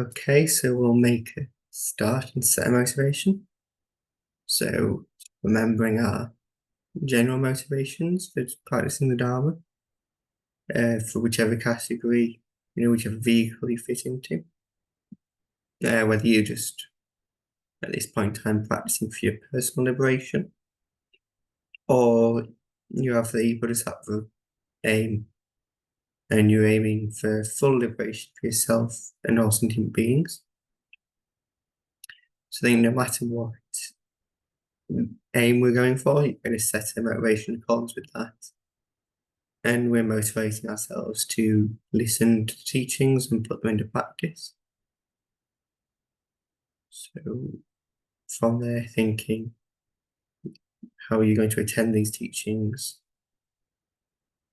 Okay, so we'll make a start and set a motivation. So remembering our general motivations for practicing the Dharma, for whichever category, whichever vehicle you fit into. Whether you're just at this point in time practicing for your personal liberation, or you have the Bodhisattva aim and you're aiming for full liberation for yourself and all sentient beings. So then no matter what aim we're going for, you're going to set a motivation in accordance with that. And we're motivating ourselves to listen to the teachings and put them into practice. So from there, thinking, how are you going to attend these teachings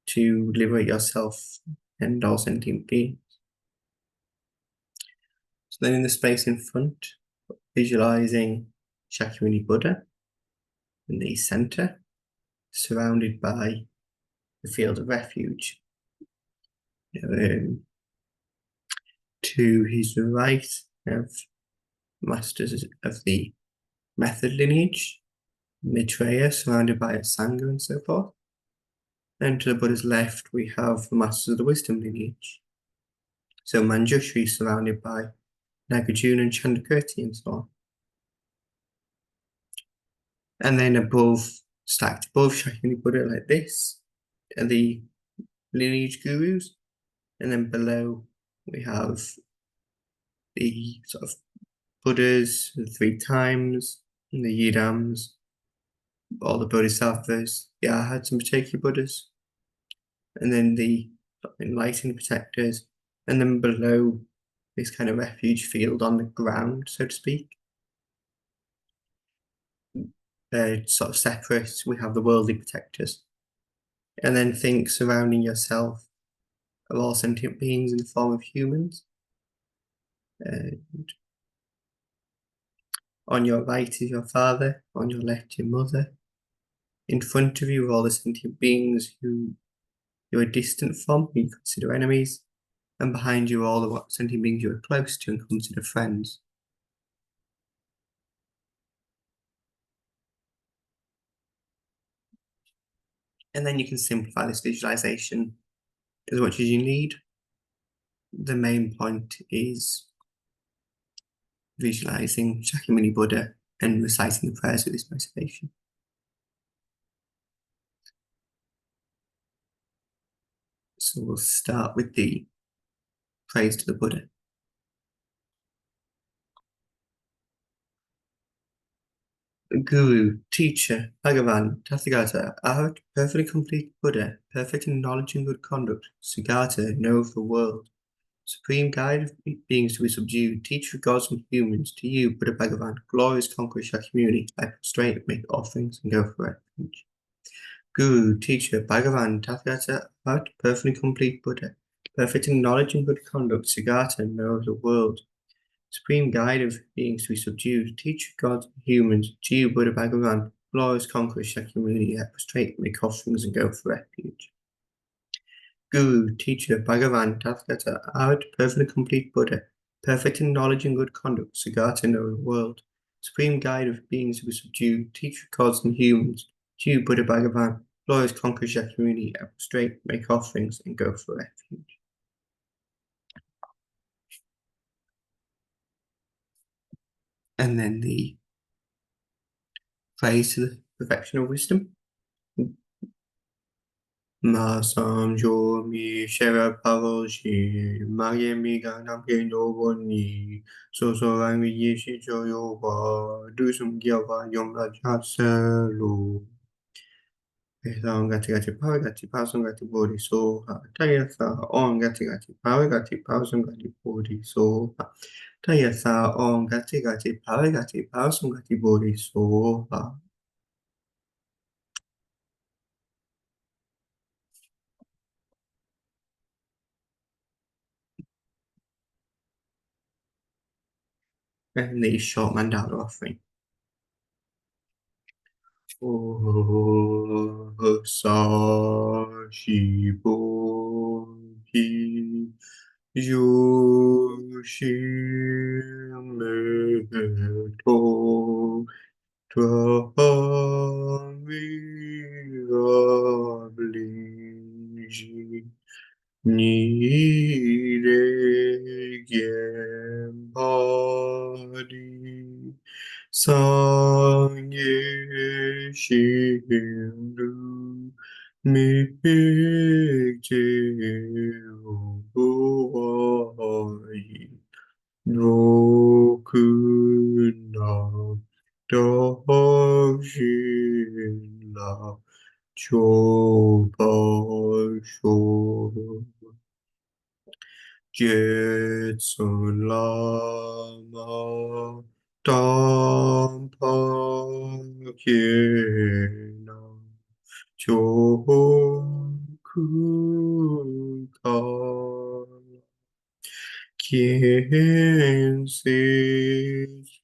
to liberate yourself and all sentient beings? So then in the space in front, visualizing Shakyamuni Buddha in the center, surrounded by the field of refuge. To his right of masters of the method lineage, Maitreya surrounded by a Sangha and so forth. And to the Buddha's left, we have the masters of the wisdom lineage. So Manjushri surrounded by Nagarjuna and Chandrakirti and so on. And then above, stacked above Shakyamuni Buddha like this, are the lineage gurus. And then below, we have the sort of Buddhas, the 3 times, and the Yidams, all the Bodhisattvas, the Arhats and Pateki Buddhas, and then the enlightened protectors, and then below this kind of refuge field on the ground, so to speak. Sort of separate, we have the worldly protectors. And then think surrounding yourself of all sentient beings in the form of humans. And on your right is your father, on your left your mother. In front of you are all the sentient beings who you are distant from, who you consider enemies. And behind you are all the sentient beings you are close to and consider friends. And then you can simplify this visualization as much as you need. The main point is visualizing Shakyamuni Buddha and reciting the prayers with this motivation. So we'll start with the praise to the Buddha. Guru, teacher, Bhagavan, Tathagata, Arhat, perfectly complete Buddha, perfect in knowledge and good conduct, Siddhartha, know of the world, supreme guide of beings to be subdued, teacher of gods and humans, to you, Buddha Bhagavan, glorious conqueror Shakyamuni, I prostrate, make offerings, and go for refuge. Guru, teacher, Bhagavan, Tathagata, Arhat, perfectly complete Buddha, perfect in knowledge and good conduct, Siddhartha, know of the world, supreme guide of beings to be subdued, teacher of gods and humans, to you, Buddha Bhagavan, glorious conqueror Shakyamuni, I prostrate, make offerings, and go for refuge. Guru, teacher, Bhagavan, Tathagata, Arhat, perfectly complete Buddha, perfect in knowledge and good conduct, Siddhartha, know of the world, supreme guide of beings to be subdued, teacher of gods and humans, to you, Buddha Bhagavan, glorious conqueror Shakyamuni, I prostrate, make offerings, and go for refuge. And then the praise to the perfection of wisdom. Masam jo mi shera pavoshi, maye mi ganam ke no boni, so rang mi yeshi jo yo wa, du sum gya wa yom la chat se lo. Pesam gati gati pasam gati bodi so ha, tayasa on gati pasam gati bodi so ha, tayasa on gati pasam gati bodi so ha. And the short mandala offering. Sashi Bodhi Yo Shimmeto Twamirabli Niregembadi Sangye Shindu Mikje Rokuna Dojila Chobasho Jetsun Lama Dampa Kena Chokuka Quien se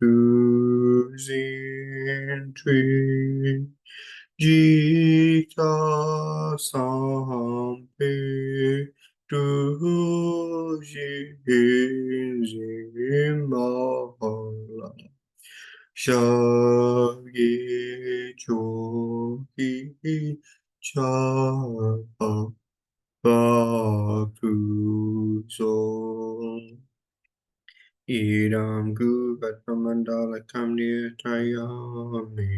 Suzin Tree Jita Sampe Dujin Zimala Shagye Choki Chapa Bakuzo Idam gu Gatmandala Kamni Tayami.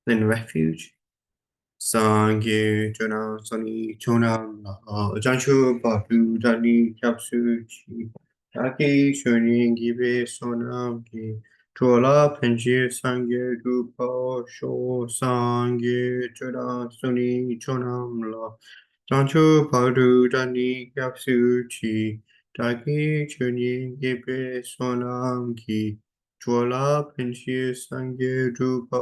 Then refuge. Sangye Jona Sani Chonam Janshu Babu Dani Kapsuchi Taki Shuni Gibe Sonam Ki Chola Penji Sangye Dupa Sho Sangye Jona Suni Chonam La Janshu Babu Dani Kapsuchi Taki Shuni Gibe Sonam Ki Chola Penji Sangye Dupa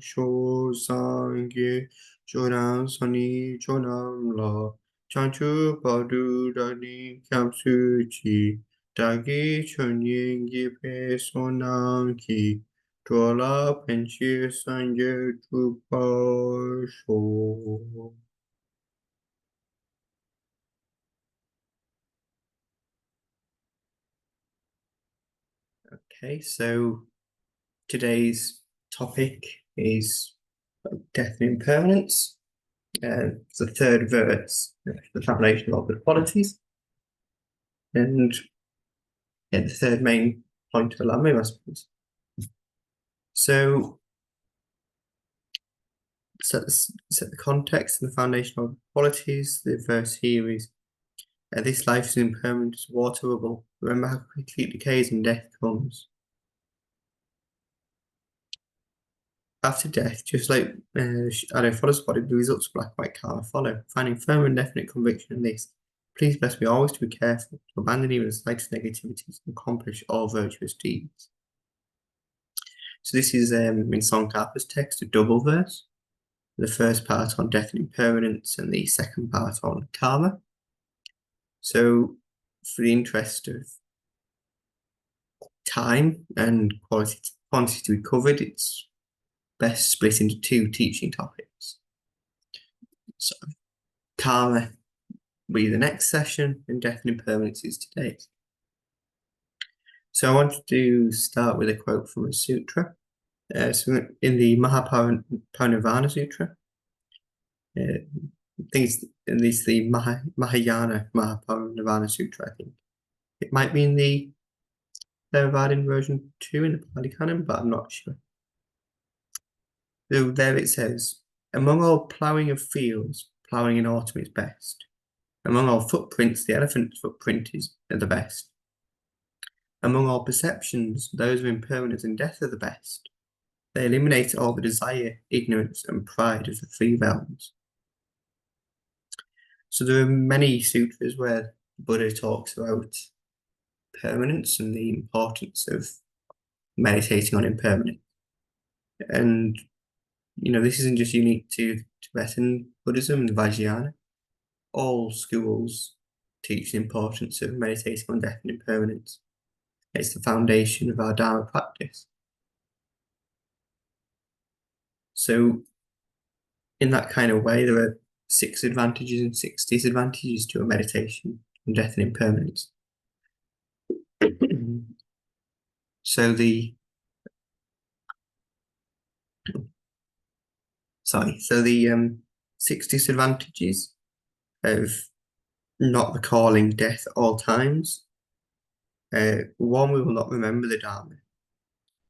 Sho Sangye Jonam Sani Jonam La Chanchu Padu Dani Kamsuchi Dagi Chunyin Gipe Sonam Ki Dwala Penchi Sanje Drupa Sho. Okay, so today's topic is death and impermanence. It's the third verse, the foundation of the qualities. And the third main point of the Lama, I suppose. So, set the context and the foundation of the qualities. The verse here is, this life is impermanent as water bubble. Remember how quickly it decays and death comes. After death, just like Adam follows body, the results of black-white karma follow. Finding firm and definite conviction in this, please bless me always to be careful, to abandon even the slightest negativities, and accomplish all virtuous deeds. So this is in Tsongkhapa's text, a double verse. The first part on death and impermanence, and the second part on karma. So, for the interest of time and quantity to be covered, it's best split into two teaching topics. So, karma will be the next session, and death and impermanence is today's. So, I wanted to start with a quote from a sutra. So in the Mahaparinibbana Sutra, I think it's the Mahayana Mahaparinibbana Sutra, I think. It might be in the Theravada version 2 in the Pali Canon, but I'm not sure. So there it says, among all ploughing of fields, ploughing in autumn is best. Among all footprints, the elephant's footprint is the best. Among all perceptions, those of impermanence and death are the best. They eliminate all the desire, ignorance, and pride of the three realms. So there are many sutras where Buddha talks about permanence and the importance of meditating on impermanence. And, this isn't just unique to Tibetan Buddhism and Vajrayana. All schools teach the importance of meditating on death and impermanence. It's the foundation of our Dharma practice. So, in that kind of way, there are 6 advantages and 6 disadvantages to a meditation on death and impermanence. So the 6 disadvantages of not recalling death at all times. 1, we will not remember the Dharma.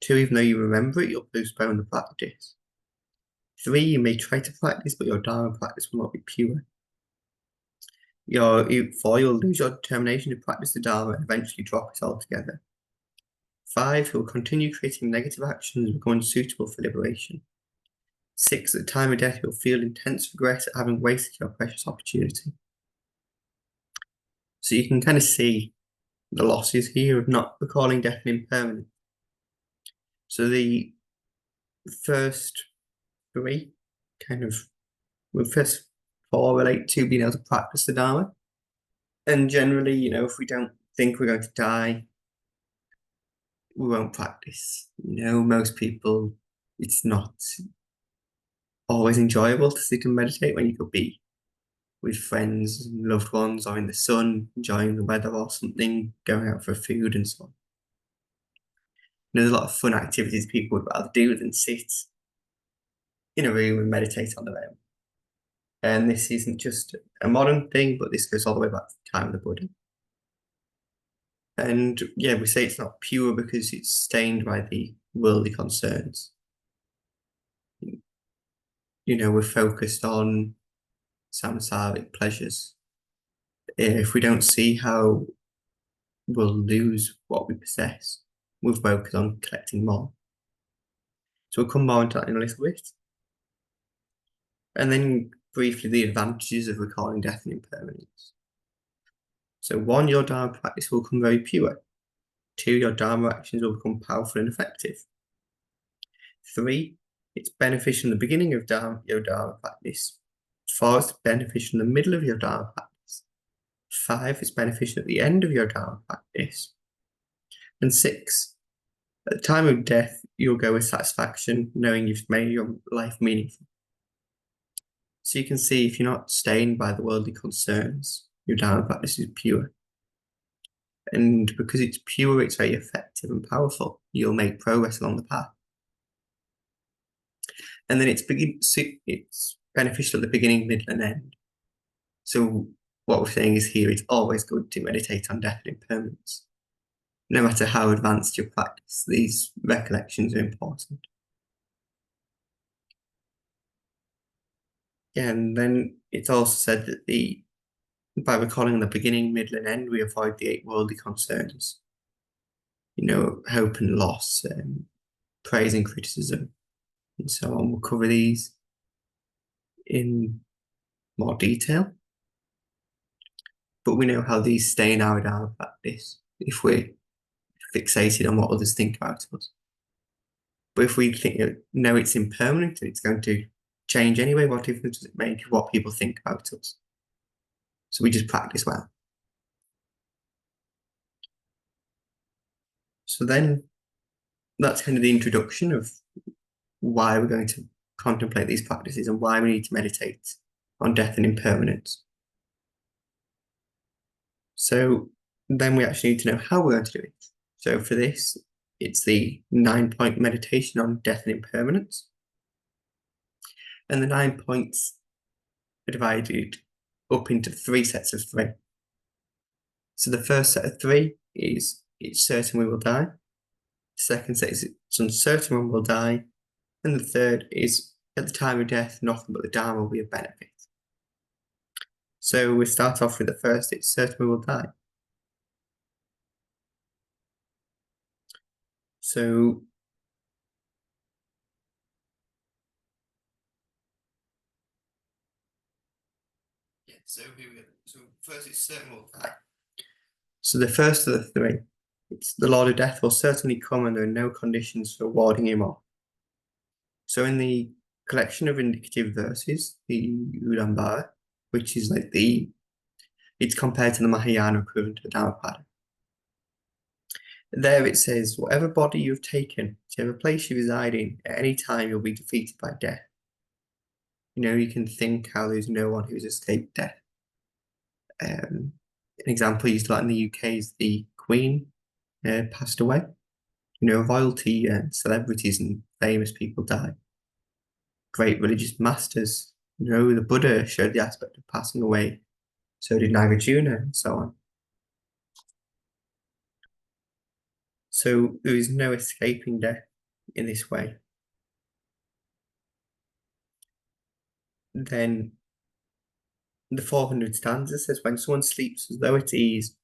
2, even though you remember it, you'll postpone the practice. 3, you may try to practice, but your Dharma practice will not be pure. 4, you'll lose your determination to practice the Dharma and eventually drop it altogether. 5, you'll continue creating negative actions and become unsuitable for liberation. 6, at the time of death, you'll feel intense regret at having wasted your precious opportunity. So you can kind of see the losses here of not recalling death and impermanence. So the first 3 the first 4 relate to being able to practice the Dharma. And generally, if we don't think we're going to die, we won't practice. Most people, it's not always enjoyable to sit and meditate when you could be with friends and loved ones or in the sun, enjoying the weather or something, going out for food and so on. There's a lot of fun activities people would rather do than sit in a room and meditate on their own. And this isn't just a modern thing, but this goes all the way back to the time of the Buddha. And yeah, we say it's not pure because it's stained by the worldly concerns. We're focused on samsaric pleasures. If we don't see how we'll lose what we possess, we're focused on collecting more. So we'll come more into that in a little bit. And then briefly, the advantages of recalling death and impermanence. So 1, your Dharma practice will become very pure. 2, your Dharma actions will become powerful and effective. 3, it's beneficial in the beginning of your Dharma practice. 4, it's beneficial in the middle of your Dharma practice. 5, it's beneficial at the end of your Dharma practice. And 6, at the time of death, you'll go with satisfaction, knowing you've made your life meaningful. So you can see if you're not stained by the worldly concerns, your Dharma practice is pure. And because it's pure, it's very effective and powerful. You'll make progress along the path. And then it's beneficial at the beginning, middle, and end. So what we're saying is here, it's always good to meditate on death and impermanence. No matter how advanced your practice, these recollections are important. And then it's also said that by recalling the beginning, middle, and end, we avoid the 8 worldly concerns. Hope and loss, praise and criticism, and so on. We'll cover these in more detail. But we know how these stay in our Dharma practice if we're fixated on what others think about us. But if we know it's impermanent and it's going to change anyway, what difference does it make what people think about us? So we just practice well. So then that's kind of the introduction of why we're going to contemplate these practices and why we need to meditate on death and impermanence. So then we actually need to know how we're going to do it. So for this, it's the 9-point meditation on death and impermanence. And the 9 points are divided up into 3 sets of 3. So the first set of 3 is it's certain we will die. The second set is it's uncertain when we'll die. And the third is at the time of death, nothing but the Dharma will be of benefit. So we start off with the first, it's certain we will die. So here we go. So first, it's certain we'll die. So the first of the 3, it's the Lord of Death will certainly come and there are no conditions for warding him off. So in the collection of indicative verses, the Udambara, which is it's compared to the Mahayana equivalent of Dhammapada. There it says, whatever body you've taken, whichever place you reside in, at any time you'll be defeated by death. You can think how there's no one who's escaped death. An example used a lot in the UK is the Queen passed away. Royalty and celebrities and famous people die. Great religious masters. The Buddha showed the aspect of passing away. So did Nagarjuna and so on. So there is no escaping death in this way. Then the 400 stanza says, when someone sleeps as though at ease,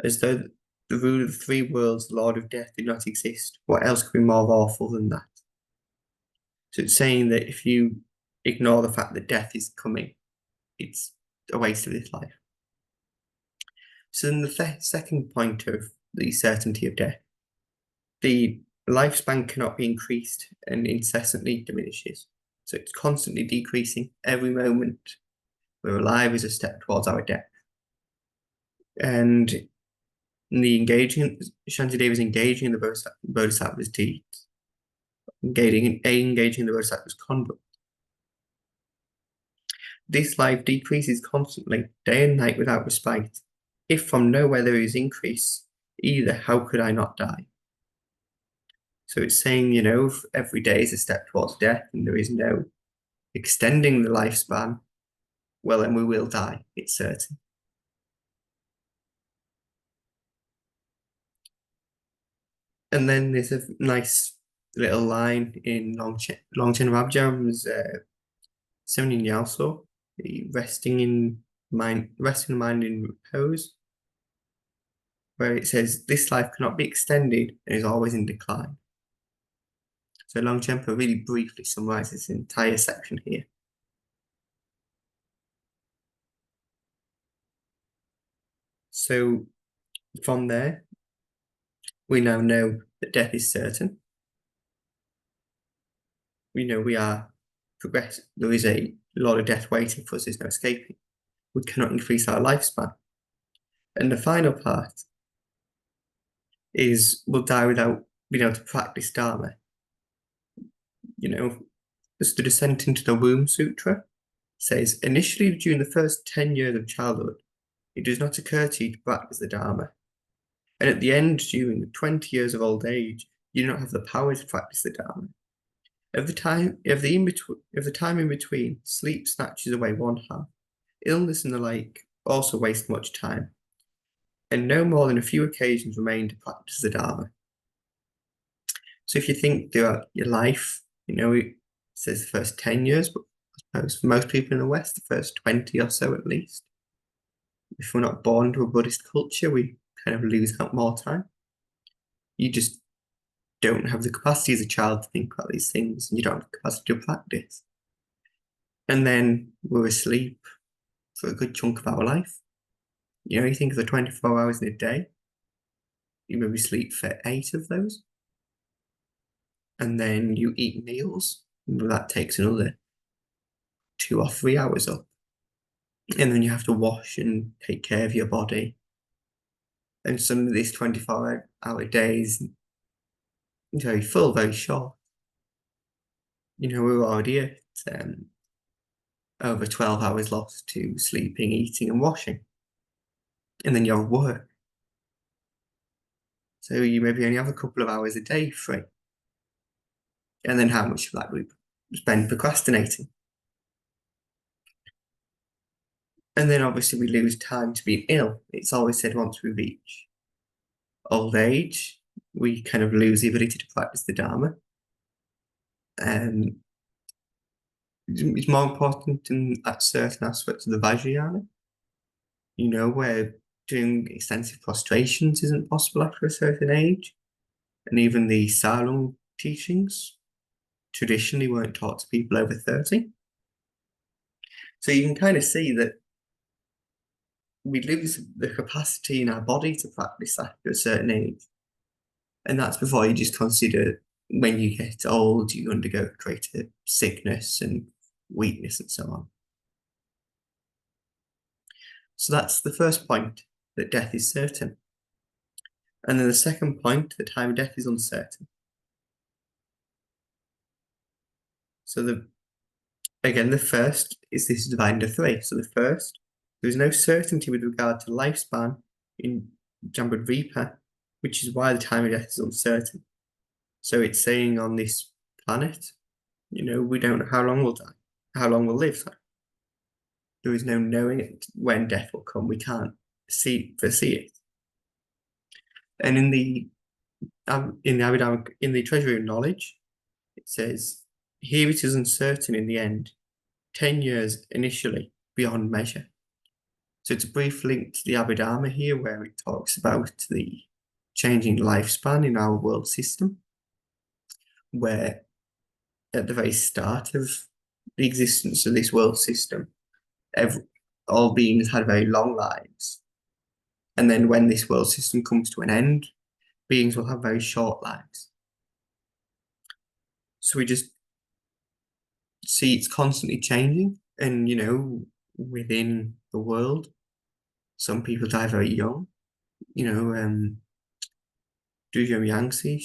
as though the ruler of the three worlds, the Lord of death, did not exist, what else could be more awful than that? So it's saying that if you ignore the fact that death is coming, it's a waste of this life. So then the second point of the certainty of death, the lifespan cannot be increased and incessantly diminishes. So it's constantly decreasing. Every moment we're alive is a step towards our death. And Shantideva is engaging in the Bodhisattva's deeds, engaging in the Bodhisattva's conduct. This life decreases constantly, day and night without respite. If from nowhere there is increase, either how could I not die? So it's saying, if every day is a step towards death and there is no extending the lifespan, well, then we will die. It's certain. And then there's a nice little line in Longchen Rabjam's 17 Yalso, resting the mind in repose, where it says, this life cannot be extended and is always in decline. So Longchenpa really briefly summarizes this entire section here. So from there, we now know that death is certain. We know we are progressive. There is a lot of death waiting for us. There's no escaping. We cannot increase our lifespan. And the final part is we'll die without being able to practice Dharma. As the Descent into the Womb Sutra says, initially during the first 10 years of childhood, it does not occur to you to practice the Dharma. And at the end, during 20 years of old age, you do not have the power to practice the Dharma. Of the time in between, sleep snatches away one half. Illness and the like also waste much time. And no more than a few occasions remain to practice the Dharma. So if you think throughout your life, it says the first 10 years, but I suppose for most people in the West, the first 20 or so at least. If we're not born to a Buddhist culture, we kind of lose out more time. You just don't have the capacity as a child to think about these things, and you don't have the capacity to practice. And then we're asleep for a good chunk of our life. You think of the 24 hours in a day, you maybe sleep for 8 of those. And then you eat meals, that takes another 2 or 3 hours up. And then you have to wash and take care of your body. And some of these 24-hour days, very full, very short. We're already at over 12 hours lost to sleeping, eating, and washing. And then you're at work. So you maybe only have a couple of hours a day free. And then how much of that we spend procrastinating. And then obviously we lose time to being ill. It's always said once we reach old age, we kind of lose the ability to practice the Dharma. It's more important in certain aspects of the Vajrayana, where doing extensive prostrations isn't possible after a certain age. And even the Sarung teachings traditionally weren't taught to people over 30. So you can kind of see that we lose the capacity in our body to practice after a certain age. And that's before you just consider when you get old, you undergo greater sickness and weakness and so on. So that's the first point, that death is certain. And then the second point, the time of death is uncertain. So Again, the first is this divided into three. So the first, there is no certainty with regard to lifespan in Jambud Vipa, which is why the time of death is uncertain. So it's saying on this planet, we don't know how long we'll die, how long we'll live. So there is no knowing when death will come. We can't foresee it. And in the Treasury of Knowledge, it says, here it is uncertain in the end, 10 years initially, beyond measure. So it's a brief link to the Abhidharma here, where it talks about the changing lifespan in our world system, where at the very start of the existence of this world system, all beings had very long lives. And then when this world system comes to an end, beings will have very short lives. So we just see it's constantly changing. And, within the world, some people die very young. Zhujiang Yangtze,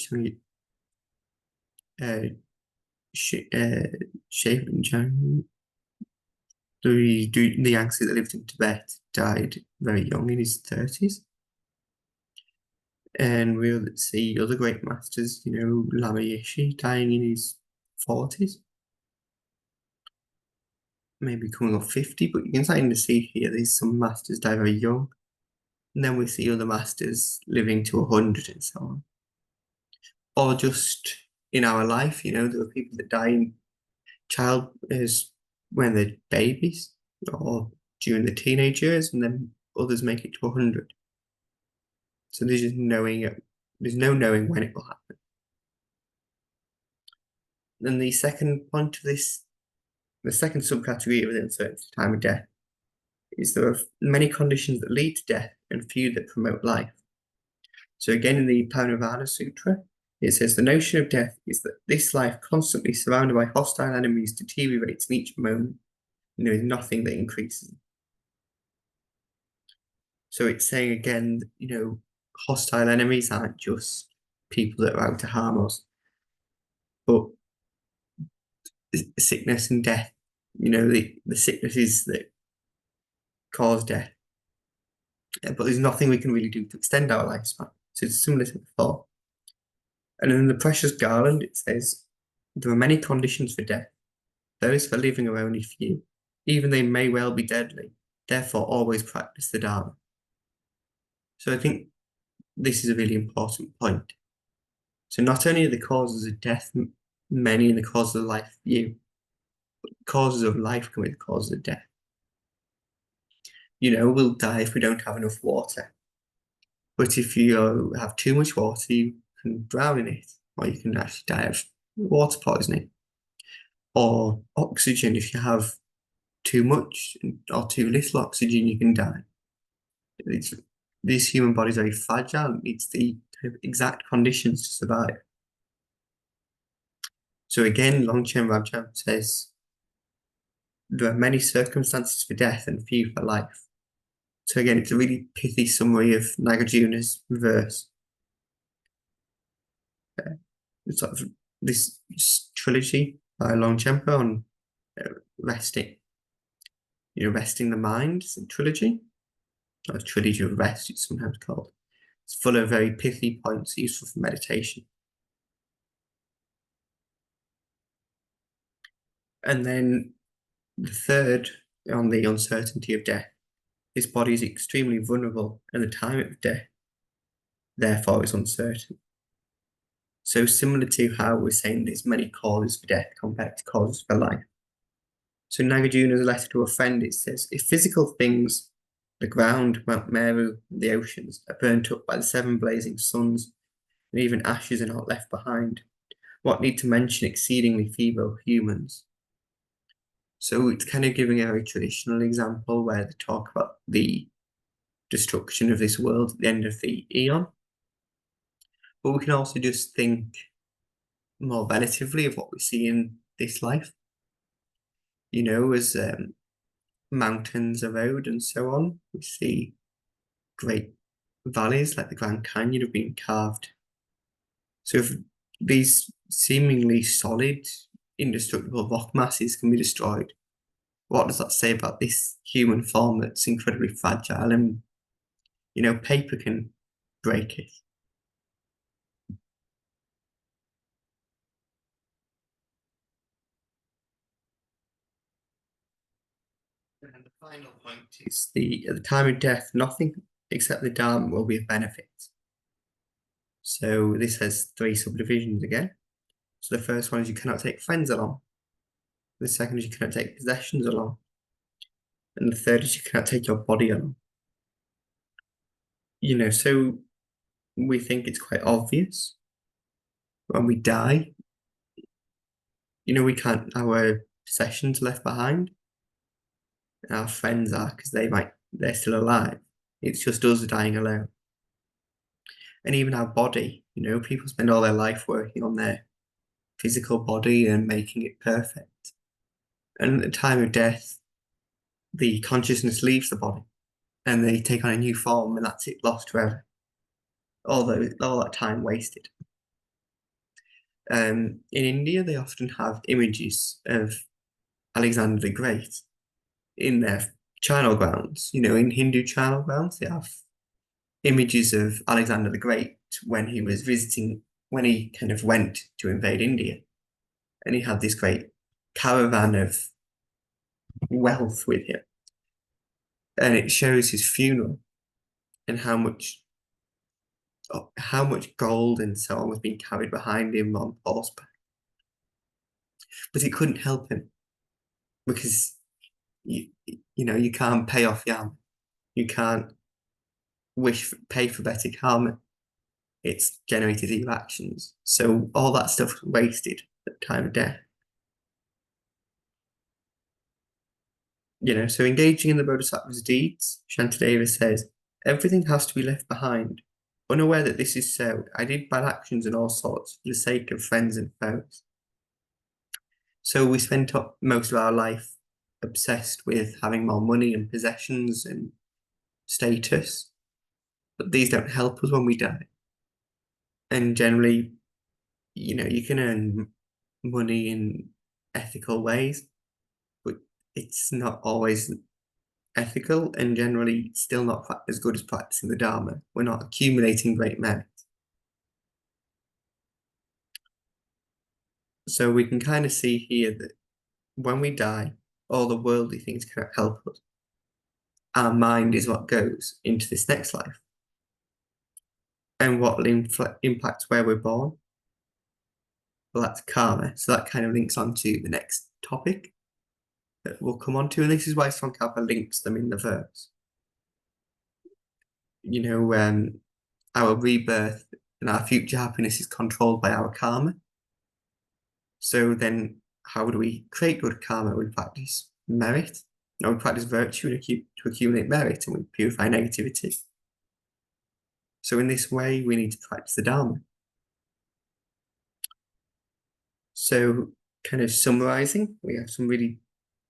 Shape the Yangtze that lived in Tibet died very young in his 30s. And we'll see other great masters, Lama Yeshe dying in his 40s, maybe coming up 50, but you can kind of see here there's some masters die very young. And then we see other masters living to 100 and so on. Or just in our life, there are people that die in when they're babies or during the teenage years, and then others make it to 100. So there's no knowing when it will happen. Then the second point of this, the second subcategory of the uncertainty of time of death, is there are many conditions that lead to death and few that promote life. So again, in the Parinirvana Sutra, it says the notion of death is that this life, constantly surrounded by hostile enemies, deteriorates in each moment, and there is nothing that increases. So it's saying again, hostile enemies aren't just people that are out to harm us, but sickness and death, the sicknesses that cause death. But there's nothing we can really do to extend our lifespan. So it's similar to before. And in the Precious Garland, it says, there are many conditions for death. Those for living are only few. Even they may well be deadly. Therefore, always practice the Dharma. So I think this is a really important point. So not only are the causes of death many and the causes of life few, but the causes of life can be the causes of death. We'll die if we don't have enough water. But if you have too much water, you can drown in it, or you can actually die of water poisoning. Or oxygen, if you have too much or too little oxygen, you can die. This human body is very fragile. It needs the exact conditions to survive. So again, Longchen Rabjam says, there are many circumstances for death and few for life. So again, it's a really pithy summary of Nagarjuna's verse. Sort of this trilogy by Longchenpa on resting. Resting the mind is a trilogy. Or a trilogy of rest, it's sometimes called. It's full of very pithy points useful for meditation. And then the third on the uncertainty of death. His body is extremely vulnerable, and the time of death, therefore, is uncertain. So similar to how we're saying there's many causes for death compared to causes for life. So Nagarjuna's letter to a friend, it says, if physical things, the ground, Mount Meru, the oceans, are burnt up by the 7 blazing suns, and even ashes are not left behind, what need to mention exceedingly feeble humans? So it's kind of giving a very traditional example where they talk about the destruction of this world at the end of the eon. But we can also just think more relatively of what we see in this life. As mountains erode and so on, we see great valleys like the Grand Canyon have been carved. So if these seemingly solid indestructible rock masses can be destroyed. What does that say about this human form that's incredibly fragile and, paper can break it? And the final point is at the time of death, nothing except the Dharma will be of benefit. So this has three subdivisions again. So the first one is you cannot take friends along. The second is you cannot take possessions along. And the third is you cannot take your body along. So we think it's quite obvious when we die, we can't, our possessions left behind. Our friends are because they're still alive. It's just us dying alone. And even our body, people spend all their life working on their physical body and making it perfect. And at the time of death, the consciousness leaves the body and they take on a new form, and that's it, lost forever. All that time wasted. In India, they often have images of Alexander the Great in their charnel grounds. In Hindu charnel grounds, they have images of Alexander the Great when he was visiting, when he kind of went to invade India. And he had this great caravan of wealth with him. And it shows his funeral and how much gold and so on was being carried behind him on horseback. But it couldn't help him because you can't pay off Yam. You can't pay for better karma. It's generated evil actions. So all that stuff was wasted at the time of death. So engaging in the Bodhisattva's deeds, Shantideva says, everything has to be left behind. Unaware that this is so, I did bad actions and all sorts for the sake of friends and foes. So we spent most of our life obsessed with having more money and possessions and status, but these don't help us when we die. And generally, you can earn money in ethical ways, but it's not always ethical and generally still not as good as practicing the Dharma. We're not accumulating great merit. So we can kind of see here that when we die, all the worldly things cannot help us. Our mind is what goes into this next life. And what will impact where we're born? Well, that's karma. So that kind of links on to the next topic that we'll come on to. And this is why Tsongkhapa links them in the verse. Our rebirth and our future happiness is controlled by our karma. So then how do we create good karma? We practice merit. We practice virtue to accumulate merit, and we purify negativity. So in this way, we need to practice the Dharma. So kind of summarizing, we have some really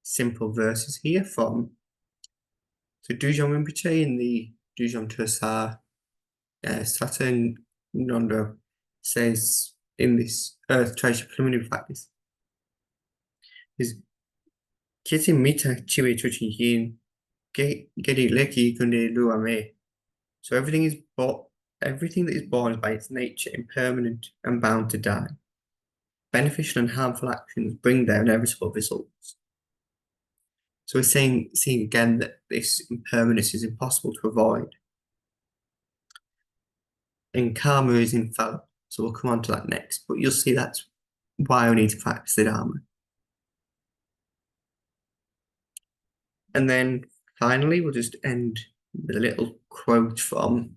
simple verses here from Dujang Rinpoche in the Dujang Tursar Saturn Nondo says in this Earth Treasure preliminary practice is Kitin Mita Chiwe Chuchi Yin Gedi Leki Kunde Luame. So everything that is born is by its nature impermanent and bound to die. Beneficial and harmful actions bring their inevitable results. So we're seeing again that this impermanence is impossible to avoid. And karma is infallible. So we'll come on to that next. But you'll see that's why we need to practice the Dharma. And then finally, we'll just end with a little quote from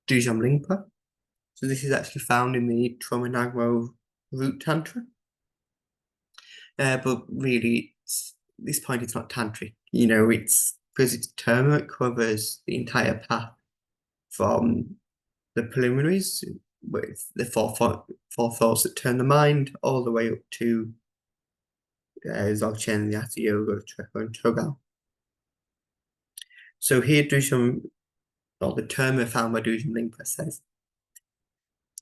Dujam Lingpa. So this is actually found in the Trauma Root Tantra. But really, this point, it's not tantric. It's because it's term, it covers the entire path from the preliminaries with the four thoughts that turn the mind all the way up to Dzogchen, the Hatha Yoga, Treko, and Chogal. So here, the term found by Dujam Lingpa says,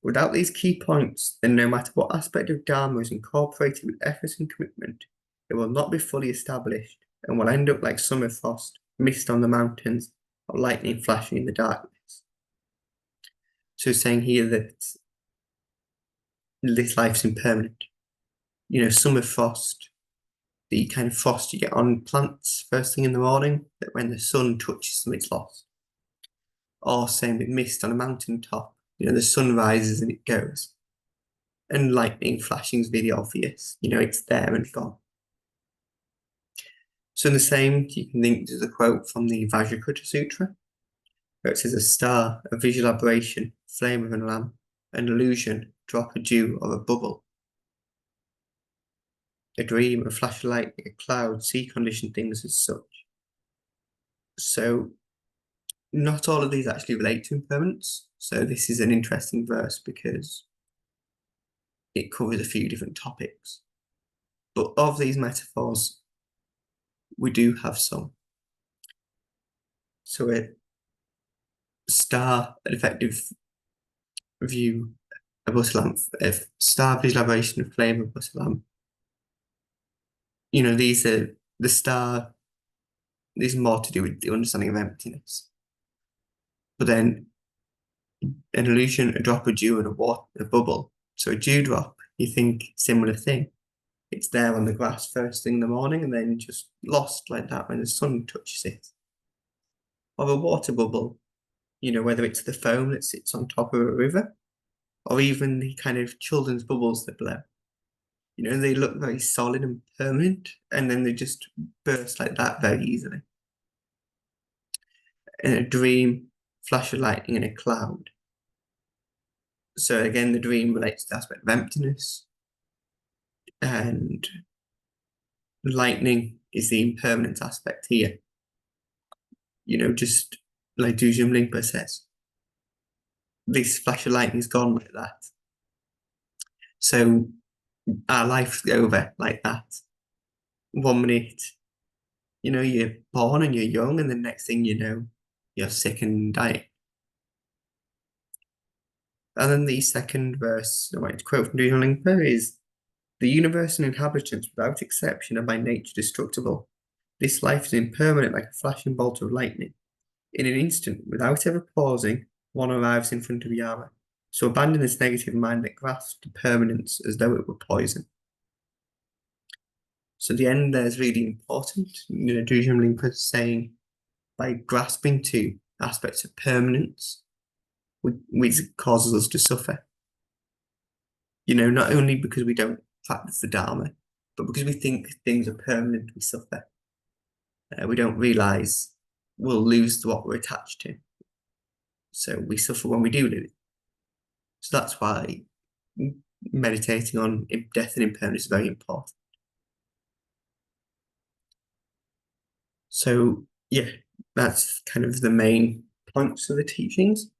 Without these key points, then no matter what aspect of Dharma is incorporated with effort and commitment, it will not be fully established and will end up like summer frost, mist on the mountains, or lightning flashing in the darkness. So saying here that this life's impermanent. Summer frost, the kind of frost you get on plants first thing in the morning, that when the sun touches them, it's lost. Or same with mist on a mountain top, the sun rises and it goes. And lightning flashing is very obvious, it's there and gone. So in the same, you can think there's a quote from the Vajrayana Sutra, where it says a star, a visual aberration, flame of a lamp, an illusion, drop of dew or a bubble. A dream, a flash of lightning, a cloud, sea conditioned things as such. So not all of these actually relate to impermanence. So this is an interesting verse because it covers a few different topics. But of these metaphors, we do have some. So a star, an effective view, a butter lamp, a star visualization of flame of butter lamp. These are the star. These are more to do with the understanding of emptiness. But then an illusion, a drop of dew, and a bubble. So a dewdrop, you think similar thing. It's there on the grass first thing in the morning and then just lost like that when the sun touches it. Or a water bubble, whether it's the foam that sits on top of a river or even the kind of children's bubbles that blow. They look very solid and permanent and then they just burst like that very easily. And a dream, flash of lightning in a cloud. So again, the dream relates to the aspect of emptiness, and lightning is the impermanent aspect here. Just like Dujum Limpa says, this flash of lightning is gone like that. So our life's over like that. 1 minute, you're born and you're young, and the next thing you know, you're sick and dying. And then the second verse, I might quote from Dujum Limpa, is the universe and inhabitants, without exception, are by nature destructible. This life is impermanent like a flashing bolt of lightning. In an instant, without ever pausing, one arrives in front of Yama. So abandon this negative mind that grasps to permanence as though it were poison. So the end there is really important. Dujum Limpa is saying, by grasping to aspects of permanence, which causes us to suffer. Not only because we don't practice the Dharma, but because we think things are permanent, we suffer. We don't realize we'll lose what we're attached to. So we suffer when we do lose it. So that's why meditating on death and impermanence is very important. So yeah, that's kind of the main points of the teachings.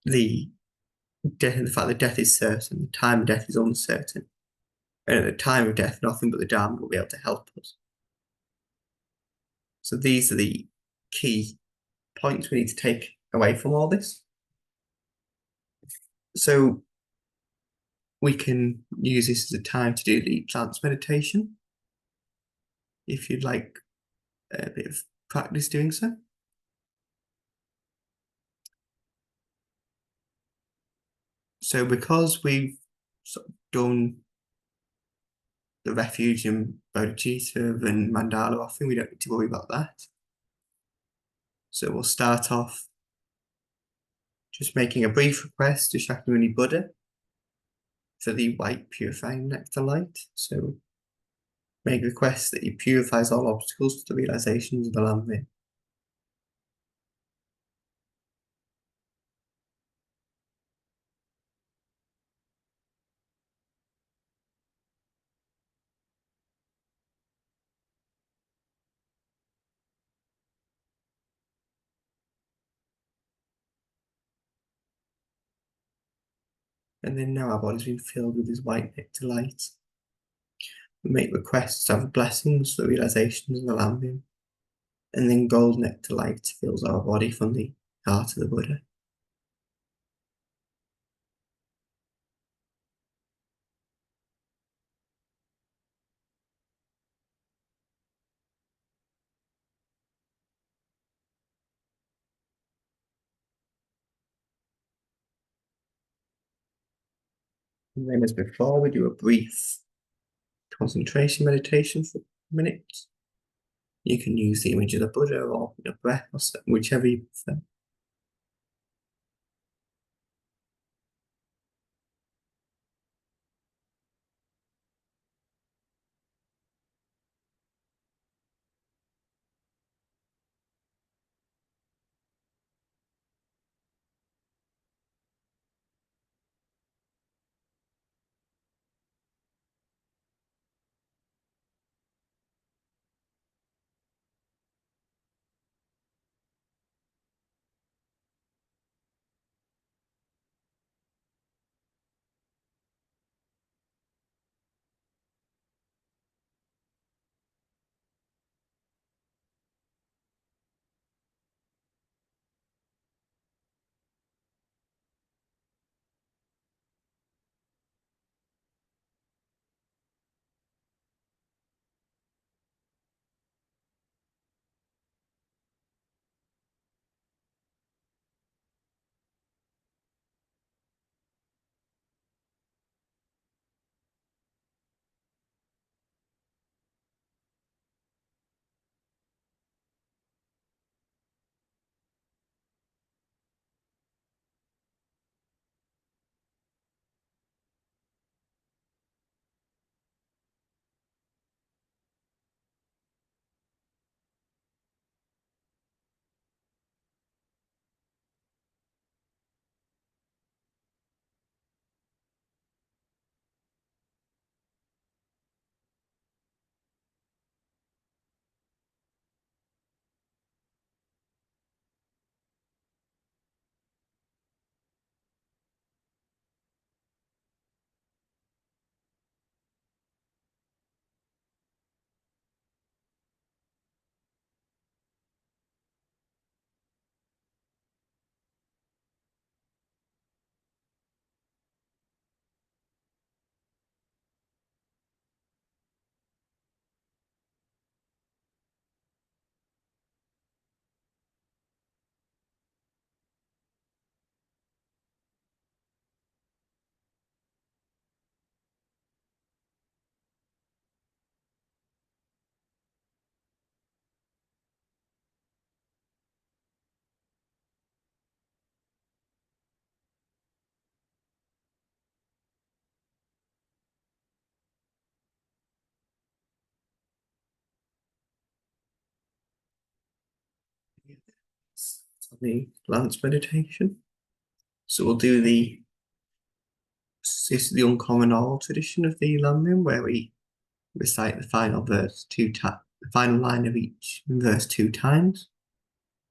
The fact that death is certain, the time of death is uncertain. And at the time of death, nothing but the Dharma will be able to help us. So these are the key points we need to take away from all this. So we can use this as a time to do the trance meditation, if you'd like a bit of practice doing so. So because we've sort of done the refuge and bodhicitta and mandala offering, we don't need to worry about that. So we'll start off just making a brief request to Shakyamuni Buddha for the white purifying nectar light. So make requests that he purifies all obstacles to the realizations of the Lambe. And then now our body's been filled with his white nectar light. We make requests to have blessings for the realizations of the Lambe. And then gold nectar light fills our body from the heart of the Buddha. And then, as before, we do a brief concentration meditation for minutes. You can use the image of the Buddha or your breath, or whichever you prefer. On the glance meditation. So we'll do this is the uncommon oral tradition of the Lama, where we recite the final verse the final line of each verse 2 times.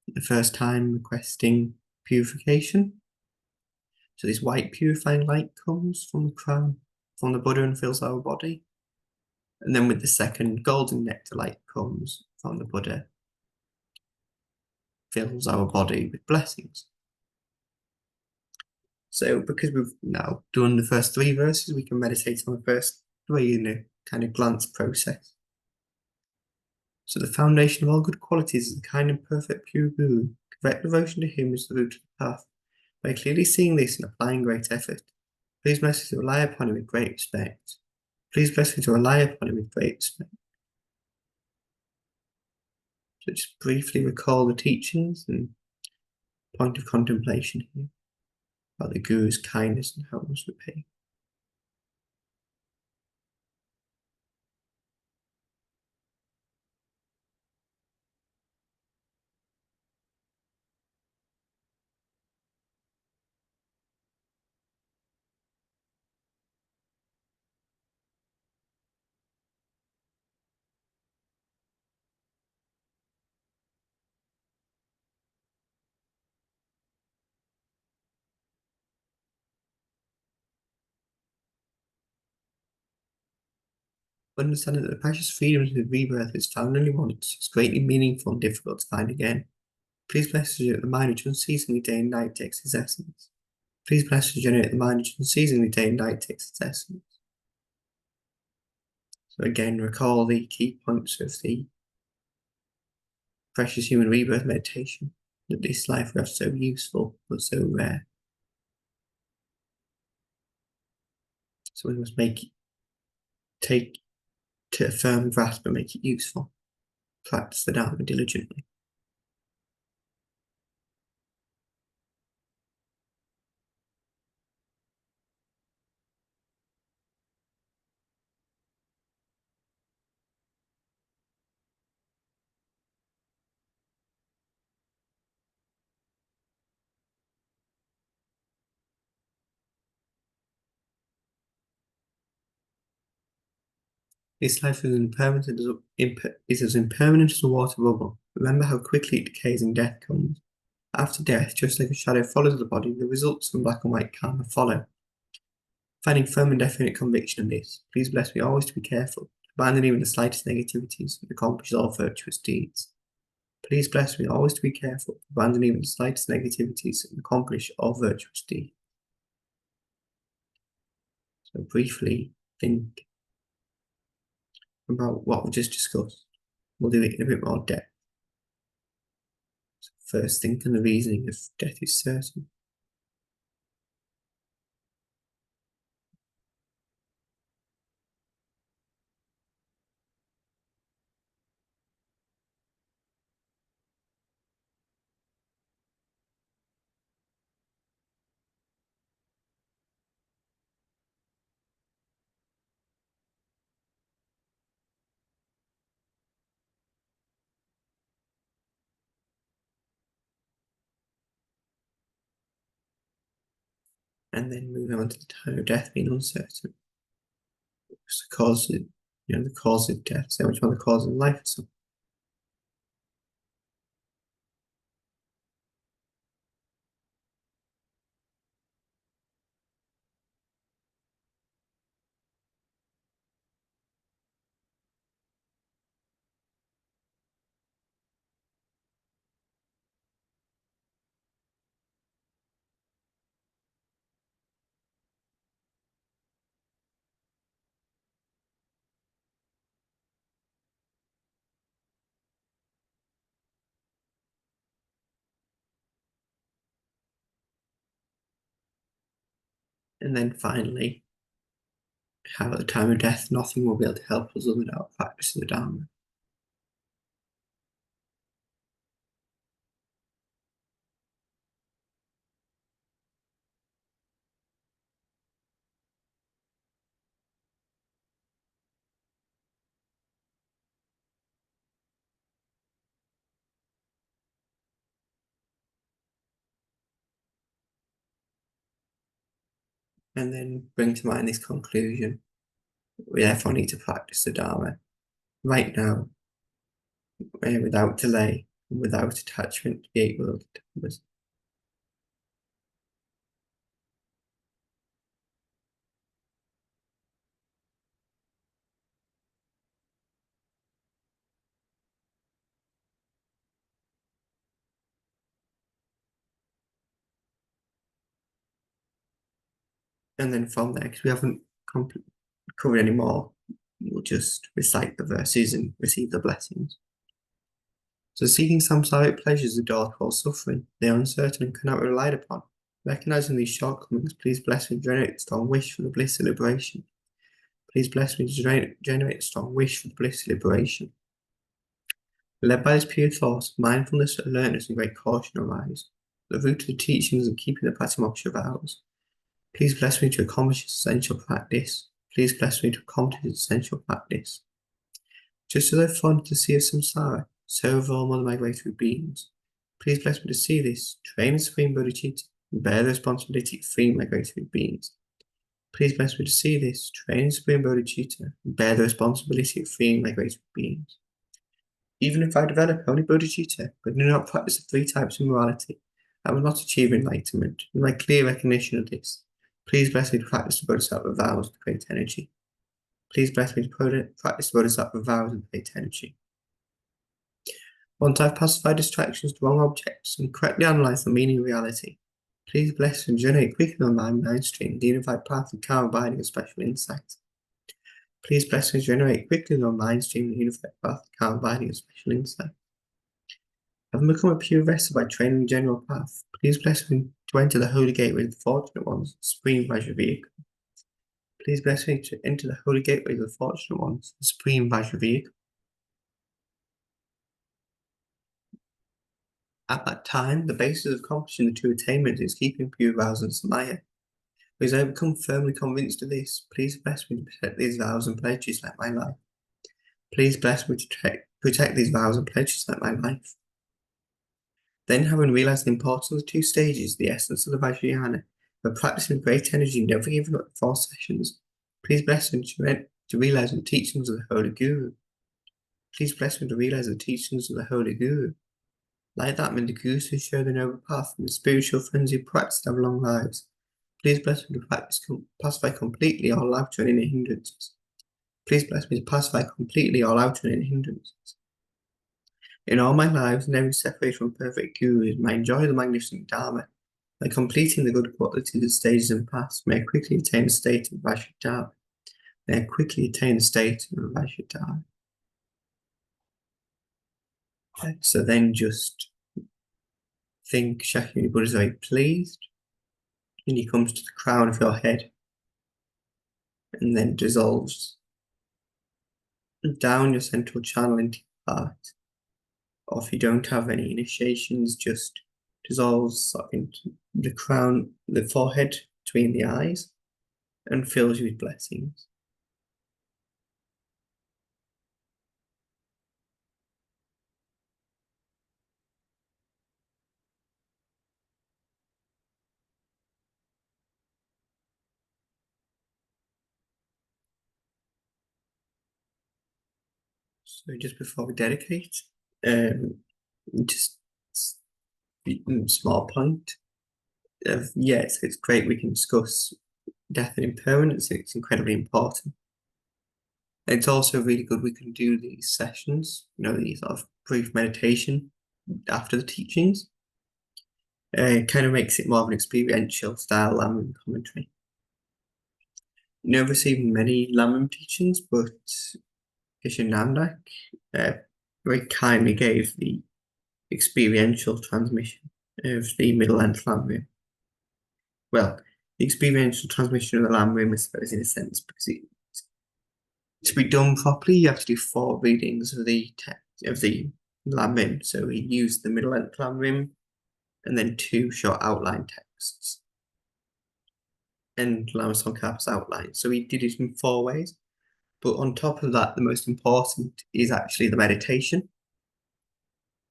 The first time requesting purification. So this white purifying light comes from the crown, from the Buddha, and fills our body. And then with the second, golden nectar light comes from the Buddha, fills our body with blessings. So because we've now done the first 3 verses, we can meditate on the first 3 in a kind of glance process. So the foundation of all good qualities is the kind and perfect pure Guru. Correct devotion to him is the root of the path. By clearly seeing this and applying great effort, please bless me to rely upon him with great respect. Please bless me to rely upon him with great respect. So just briefly recall the teachings and point of contemplation here about the Guru's kindness and how it was repaid. Understanding that the precious freedoms of rebirth is found only once is greatly meaningful and difficult to find again. Please bless us that the mind which unceasingly day and night takes its essence. Please bless us generate the mind which unceasingly day and night takes its essence. So again, recall the key points of the precious human rebirth meditation, that this life was so useful but so rare. So we must take to a firm grasp and make it useful. Practice the Dharma diligently. This life is as impermanent as a water bubble. Remember how quickly it decays and death comes. After death, just like a shadow follows the body, the results from black and white karma follow. Finding firm and definite conviction in this, please bless me always to be careful, to abandon even the slightest negativities, and accomplish all virtuous deeds. Please bless me always to be careful, to abandon even the slightest negativities, and accomplish all virtuous deeds. So briefly, think about what we just discussed. We'll do it in a bit more depth. So first, think on the reasoning of death is certain. And then move on to the time of death being uncertain. What's the cause of, the cause of death, so which one the cause of life or something. And then finally, how at the time of death nothing will be able to help us other than our practice of the Dharma. And then bring to mind this conclusion. We therefore need to practice the Dharma right now, without delay, and without attachment to the eight world dharmas. And then from there, because we haven't covered any more, we'll just recite the verses and receive the blessings. So seeking samsaric pleasures are door to all suffering. They are uncertain and cannot be relied upon. Recognizing these shortcomings, please bless me to generate a strong wish for the bliss of liberation. Please bless me to generate a strong wish for the bliss of liberation. Led by this pure thought, mindfulness, alertness, and great caution arise. The root of the teachings and keeping the Patimoksha vows. Please bless me to accomplish this essential practice. Please bless me to accomplish this essential practice. Just as I formed to see of samsara, so of all other migratory beings. Please bless me to see this, train the supreme bodhicitta, and bear the responsibility of freeing migratory beings. Please bless me to see this, train the supreme bodhicitta, and bear the responsibility of freeing migratory beings. Even if I develop only bodhicitta, but do not practice the three types of morality, I will not achieve enlightenment. In my clear recognition of this, please bless me to practice the bodhisattva vows with great energy. Please bless me to practice the bodhisattva vows with great energy. Once I've pacified distractions to wrong objects and correctly analysed the meaning of reality, please bless and generate quickly on my mind stream the unified path of karma abiding and special insight. Please bless and generate quickly on mind stream the unified path of karma abiding and special insight. Having become a pure vessel by training the general path, please bless me to enter the holy gateway of the fortunate ones, supreme pleasure vehicle. Please bless me to enter the holy gateway of the fortunate ones, the supreme Vajravirk. At that time, the basis of accomplishing the true attainment is keeping pure vows and samaya. Because I have become firmly convinced of this, please bless me to protect these vows and pledges like my life. Please bless me to protect these vows and pledges like my life. Then, having realized the importance of the two stages, the essence of the Vajrayana, but practicing with great energy, never giving up the 4 sessions, please bless me to realize the teachings of the Holy Guru. Please bless me to realize the teachings of the Holy Guru. Like that, may the Gurus who show the noble path and the spiritual friends who practice have long lives. Please bless me to pacify completely all outer and inner hindrances. Please bless me to pacify completely all outer and inner hindrances. In all my lives, never separated from perfect Gurus, may I enjoy the magnificent Dharma. By completing the good qualities of stages and paths, may I quickly attain the state of Vajradhara. May I quickly attain the state of Vajradhara. So then just think Shakyamuni Buddha is very pleased, and he comes to the crown of your head, and then dissolves down your central channel into your heart. Or if you don't have any initiations, just dissolves into the crown, the forehead between the eyes, and fills you with blessings. So just before we dedicate, just small point. Yes, it's great we can discuss death and impermanence. It's incredibly important. It's also really good we can do these sessions, these sort of brief meditation after the teachings. It kind of makes it more of an experiential style Lamrim commentary. Never received many Lamrim teachings, but Geshe Namdak very kindly gave the experiential transmission of the middle length Lamrim. Well, the experiential transmission of the Lamrim, I suppose, in a sense, because to be done properly, you have to do 4 readings of the text of the Lamrim. So he used the middle length Lamrim, and then 2 short outline texts, and Lama Tsongkhapa's outline. So he did it in 4 ways. But on top of that, the most important is actually the meditation.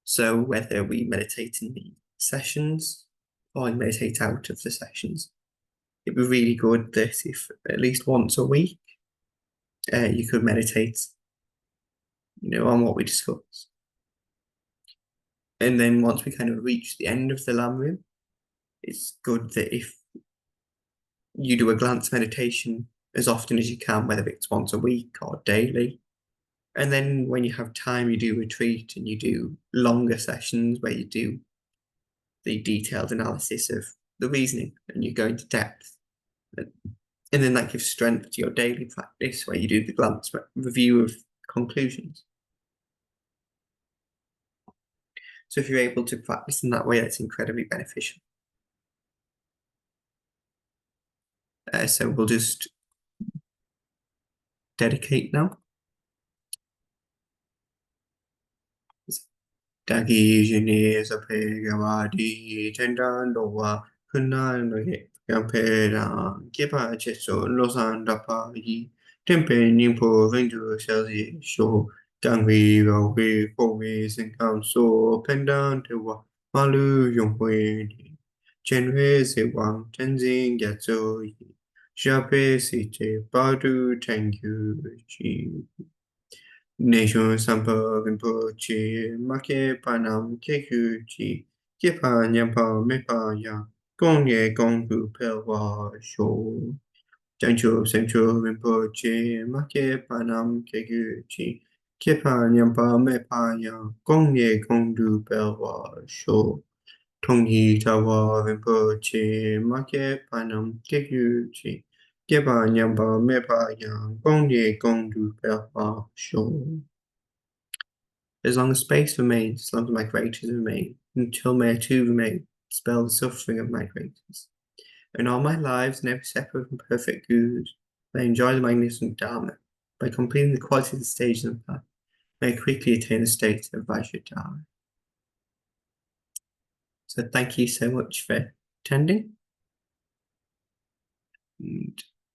So whether we meditate in the sessions or meditate out of the sessions, it'd be really good that if at least once a week you could meditate, on what we discussed. And then once we kind of reach the end of the Lamrim, it's good that if you do a glance meditation as often as you can, whether it's once a week or daily. And then when you have time, you do retreat and you do longer sessions where you do the detailed analysis of the reasoning and you go into depth. And then that gives strength to your daily practice where you do the glance review of conclusions. So if you're able to practice in that way, that's incredibly beneficial. So we'll just dedicate now. Dagi jini sape gawadi chendan dowa kunan noye gampera kipa cheso losan dapa yi tempe nimpo vendu selzi show dangwi gawi kowi sinkam so pendan tewa malu yongwe chenwe se wang tenzing gatso yi shape si te badu thank you. Nation Sampa Rinpoche Make Panam Kekuchi Kipa Nyampa Mepa Ya Gong Ye Gong Bu Pelwa Sho Jancho Sancho Rinpoche Make Panam Kekuchi Kipa Nyampa Mepa Ya Gong Ye Gong Du Pelwa Sho Tong Yi Tawa Rinpoche Make Panam Kekuchi Kipa Nyampa Mepa Ya Gong Ye Gong Du Pelwa Sho. As long as space remains, as long as my creators remain, until may I too remain, dispel the suffering of my creators. In all my lives, never separate from perfect good, may enjoy the magnificent Dharma. By completing the quality of the stage in the path, may quickly attain the state of Vajradhara. So thank you so much for attending.